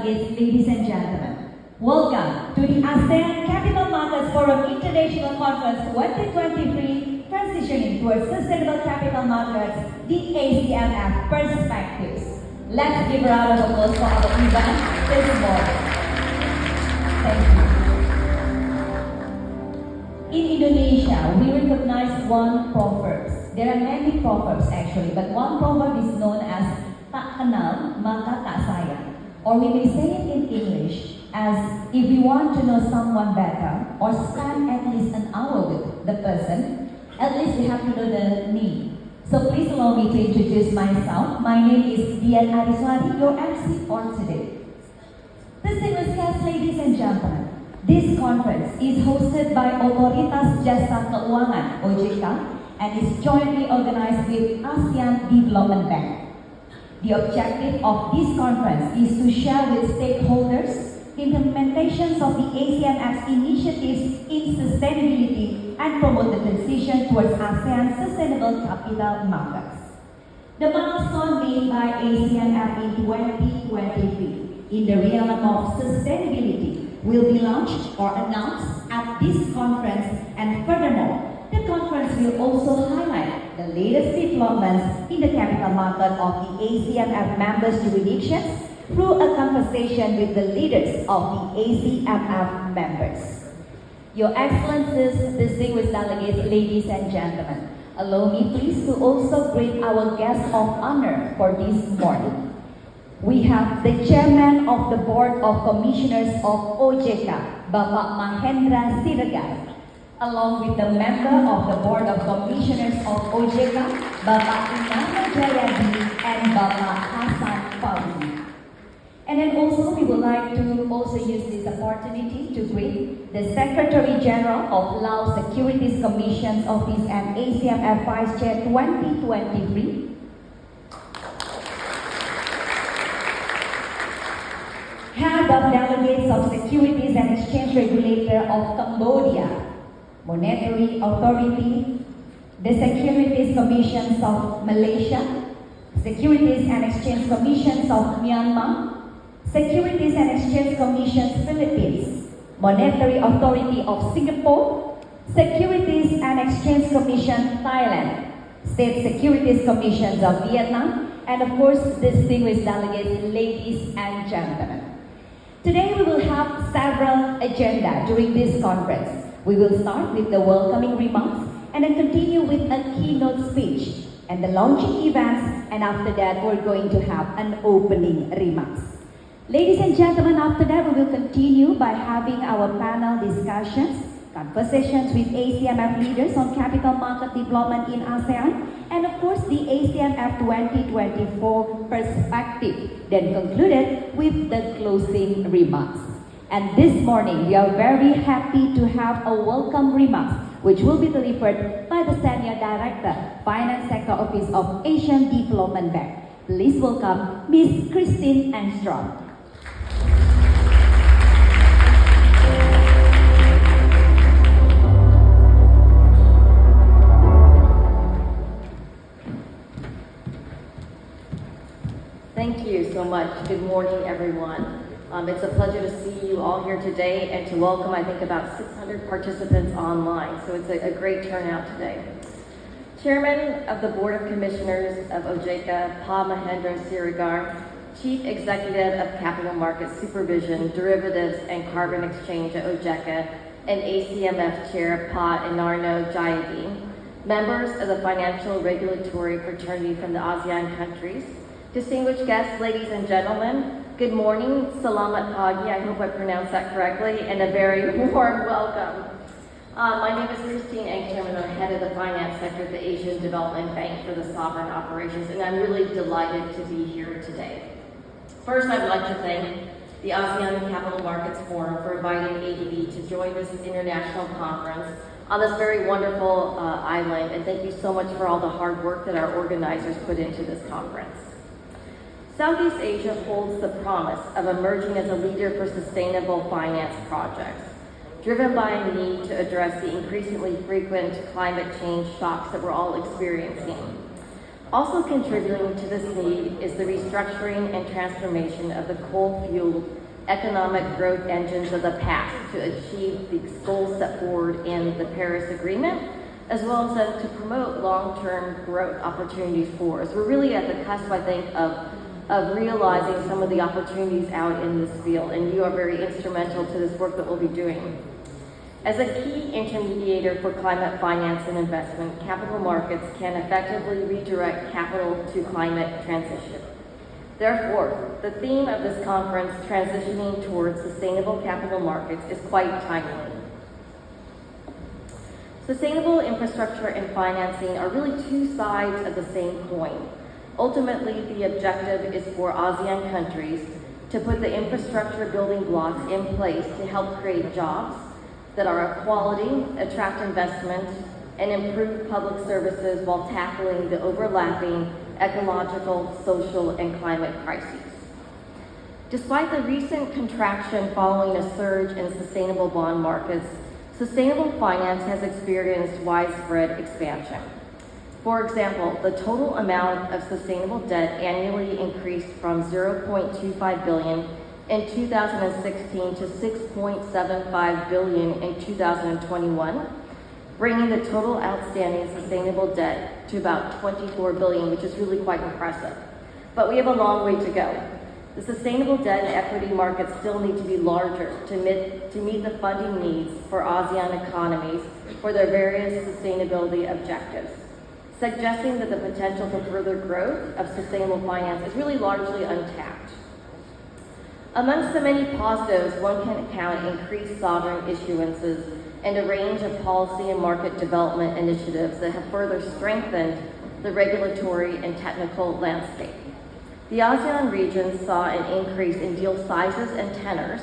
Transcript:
Ladies and gentlemen, welcome to the ASEAN Capital Markets Forum International Conference 2023, transitioning towards sustainable capital markets, the ACMF Perspectives. Let's give a round of applause for our event this morning. Thank you. In Indonesia, we recognize one proverb. There are many proverbs actually, but one proverb is known as tak kenal maka tak sayang. Or we may say it in English as if we want to know someone better or spend at least an hour with the person, at least we have to know the name. So please allow me to introduce myself. My name is Dian Ariswari, your MC for today. Distinguished guests, ladies and gentlemen, this conference is hosted by Otoritas Jasa Keuangan (OJK) and is jointly organized with ASEAN Development Bank. The objective of this conference is to share with stakeholders implementations of the ACMF's initiatives in sustainability and promote the transition towards ASEAN sustainable capital markets. The milestone made by ACMF in 2023 in the realm of sustainability will be launched or announced at this conference, and furthermore, the conference will also highlight the latest developments in the capital market of the ACMF members jurisdictions through a conversation with the leaders of the ACMF members. Your Excellencies, distinguished delegates, ladies and gentlemen, allow me please to also greet our guest of honor for this morning. We have the Chairman of the Board of Commissioners of OJK, Bapak Mahendra Siregar, along with the member of the Board of Commissioners of OJK, Bapak Inama Jayadi and Bapak Hasan Fauzi. And then also we would like to also use this opportunity to greet the Secretary General of Laos Securities Commission's Office and ACMF Vice Chair 2023, Head of Delegates of Securities and Exchange Regulator of Cambodia, Monetary Authority, the Securities Commissions of Malaysia, Securities and Exchange Commissions of Myanmar, Securities and Exchange Commissions Philippines, Monetary Authority of Singapore, Securities and Exchange Commission Thailand, State Securities Commissions of Vietnam, and of course, distinguished delegates, ladies and gentlemen. Today we will have several agendas during this conference. We will start with the welcoming remarks and then continue with a keynote speech and the launching events, and after that we're going to have an opening remarks. Ladies and gentlemen, after that we will continue by having our panel discussions, conversations with ACMF leaders on capital market development in ASEAN, and of course the ACMF 2024 perspective, then concluded with the closing remarks. And this morning, we are very happy to have a welcome remarks, which will be delivered by the Senior Director, Finance Sector Office of Asian Development Bank. Please welcome Ms. Christine Engstrom. Thank you so much. Good morning, everyone. It's a pleasure to see you all here today and to welcome, I think, about 600 participants online. So it's a great turnout today. Chairman of the Board of Commissioners of OJK, Pa Mahendra Siregar, Chief Executive of Capital Market Supervision, Derivatives and Carbon Exchange at OJK, and ACMF Chair Pa Inarno Jayadi, members of the Financial Regulatory Fraternity from the ASEAN countries, distinguished guests, ladies and gentlemen, good morning, Selamat Pagi, I hope I pronounced that correctly, and a very warm welcome. My name is Christine Engstrom, and I'm head of the finance sector at the Asian Development Bank for the Sovereign Operations, and I'm really delighted to be here today. First, I would like to thank the ASEAN Capital Markets Forum for inviting ADB to join this international conference on this very wonderful island, and thank you so much for all the hard work that our organizers put into this conference. Southeast Asia holds the promise of emerging as a leader for sustainable finance projects, driven by a need to address the increasingly frequent climate change shocks that we're all experiencing. Also contributing to this need is the restructuring and transformation of the coal-fueled economic growth engines of the past to achieve the goals set forward in the Paris Agreement, as well as to promote long-term growth opportunities for us. We're really at the cusp, I think, of realizing some of the opportunities out in this field, and you are very instrumental to this work that we'll be doing. As a key intermediator for climate finance and investment, capital markets can effectively redirect capital to climate transition. Therefore, the theme of this conference, Transitioning Towards Sustainable Capital Markets, is quite timely. Sustainable infrastructure and financing are really two sides of the same coin. Ultimately, the objective is for ASEAN countries to put the infrastructure building blocks in place to help create jobs that are of quality, attract investment, and improve public services while tackling the overlapping ecological, social, and climate crises. Despite the recent contraction following a surge in sustainable bond markets, sustainable finance has experienced widespread expansion. For example, the total amount of sustainable debt annually increased from $0.25 billion in 2016 to $6.75 billion in 2021, bringing the total outstanding sustainable debt to about $24 billion, which is really quite impressive. But we have a long way to go. The sustainable debt and equity markets still need to be larger to meet the funding needs for ASEAN economies for their various sustainability objectives, suggesting that the potential for further growth of sustainable finance is really largely untapped. Amongst the many positives, one can count increased sovereign issuances and a range of policy and market development initiatives that have further strengthened the regulatory and technical landscape. The ASEAN region saw an increase in deal sizes and tenors,